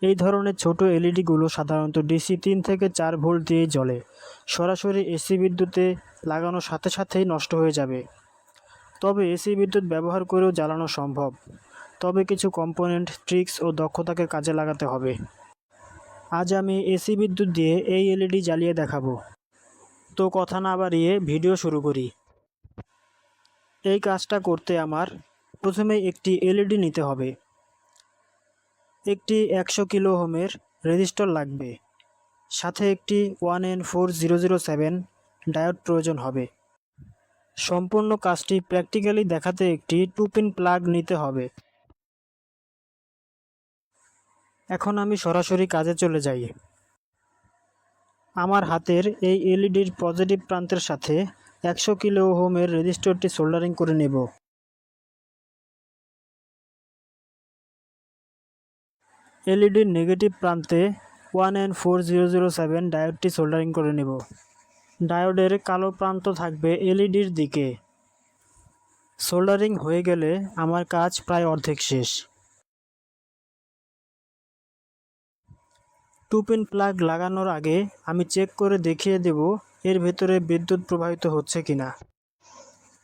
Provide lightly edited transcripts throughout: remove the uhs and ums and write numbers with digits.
এই ধরনের ছোট এলইডিগুলো সাধারণত ডিসি 3 থেকে 4 ভোল্ট দিয়েই জ্বলে। সরাসরি এসি বিদ্যুতে লাগানোর সাথে সাথেই নষ্ট হয়ে যাবে। তবে এসি বিদ্যুৎ ব্যবহার করেও জ্বালানো সম্ভব। তবে কিছু কম্পোনেন্ট, ট্রিক্স ও দক্ষতাকে কাজে লাগাতে হবে। আজ আমি এসি বিদ্যুৎ দিয়ে এই এলইডি জ্বালিয়ে দেখাবো। তো কথা না বাড়িয়ে ভিডিও শুরু করি। এই কাজটা করতে আমার প্রথমে একটি এলইডি নিতে হবে। একটি 100 কিলো ওহমের রেজিস্টর লাগবে। সাথে একটি 1N4007 ডায়োড প্রয়োজন হবে। সম্পূর্ণ কাজটি প্র্যাকটিক্যালি দেখাতে একটি 2-পিন প্লাগ নিতে হবে। এখন আমি সরাসরি কাজে চলে যাই। আমার হাতের এই এলইডির পজিটিভ প্রান্তের সাথে 100 কিলো ওহমের রেজিস্টরটি সোল্ডারিং করে নেব। এলইডির নেগেটিভ প্রান্তে 1N4007 ডায়োডটি সোল্ডারিং করে নেব। ডায়োডের কালো প্রান্ত থাকবে এলইডির দিকে। সোল্ডারিং হয়ে গেলে আমার কাজ প্রায় অর্ধেক শেষ। 2-পিন প্লাগ লাগানোর আগে আমি চেক করে দেখিয়ে দেব এর ভেতরে বিদ্যুৎ প্রবাহিত হচ্ছে কিনা।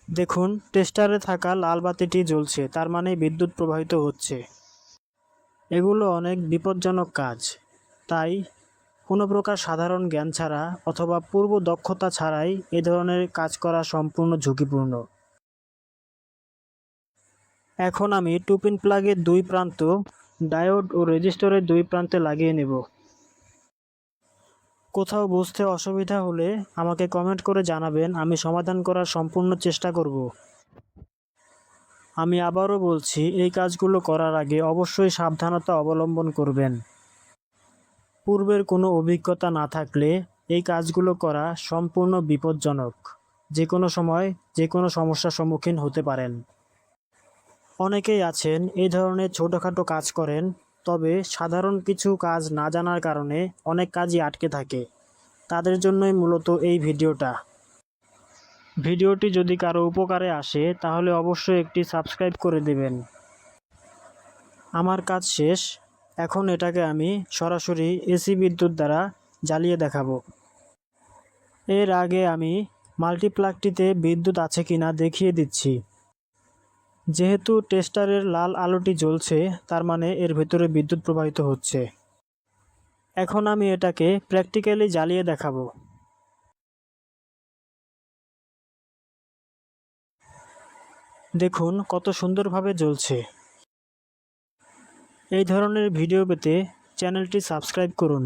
দেখুন, টেস্টারে থাকা লাল বাতিটি জ্বলছে, তার মানে বিদ্যুৎ প্রবাহিত হচ্ছে। এগুলো অনেক বিপজ্জনক কাজ, তাই কোনো প্রকার সাধারণ জ্ঞান ছাড়া অথবা পূর্ব দক্ষতা ছাড়াই এ ধরনের কাজ করা সম্পূর্ণ ঝুঁকিপূর্ণ। এখন আমি 2-পিন প্লাগের 2 প্রান্ত ডায়োড ও রেজিস্টরের 2 প্রান্তে লাগিয়ে নেব। কোথাও বুঝতে অসুবিধা হলে আমাকে কমেন্ট করে জানাবেন, আমি সমাধান করার সম্পূর্ণ চেষ্টা করব। আমি আবারও বলছি, এই কাজগুলো করার আগে অবশ্যই সাবধানতা অবলম্বন করবেন। পূর্বের কোনো অভিজ্ঞতা না থাকলে এই কাজগুলো করা সম্পূর্ণ বিপজ্জনক। যে কোনো সময় যে কোনো সমস্যার সম্মুখীন হতে পারেন। অনেকেই আছেন এই ধরনের ছোটোখাটো কাজ করেন, তবে সাধারণ কিছু কাজ না জানার কারণে অনেক কাজই আটকে থাকে। তাদের জন্যই মূলত এই ভিডিওটা। ভিডিওটি যদি কারো উপকারে আসে তাহলে অবশ্যই একটি সাবস্ক্রাইব করে দেবেন। আমার কাজ শেষ। এখন এটাকে আমি সরাসরি এসি বিদ্যুৎ দ্বারা জ্বালিয়ে দেখাবো। এর আগে আমি মাল্টিপ্লাগটিতে বিদ্যুৎ আছে কিনা দেখিয়ে দিচ্ছি। যেহেতু টেস্টারের লাল আলোটি জ্বলছে, তার মানে এর ভেতরে বিদ্যুৎ প্রবাহিত হচ্ছে। এখন আমি এটাকে প্র্যাকটিক্যালি জ্বালিয়ে দেখাবো। দেখুন কত সুন্দরভাবে জ্বলছে। এই ধরনের ভিডিও পেতে চ্যানেলটি সাবস্ক্রাইব করুন।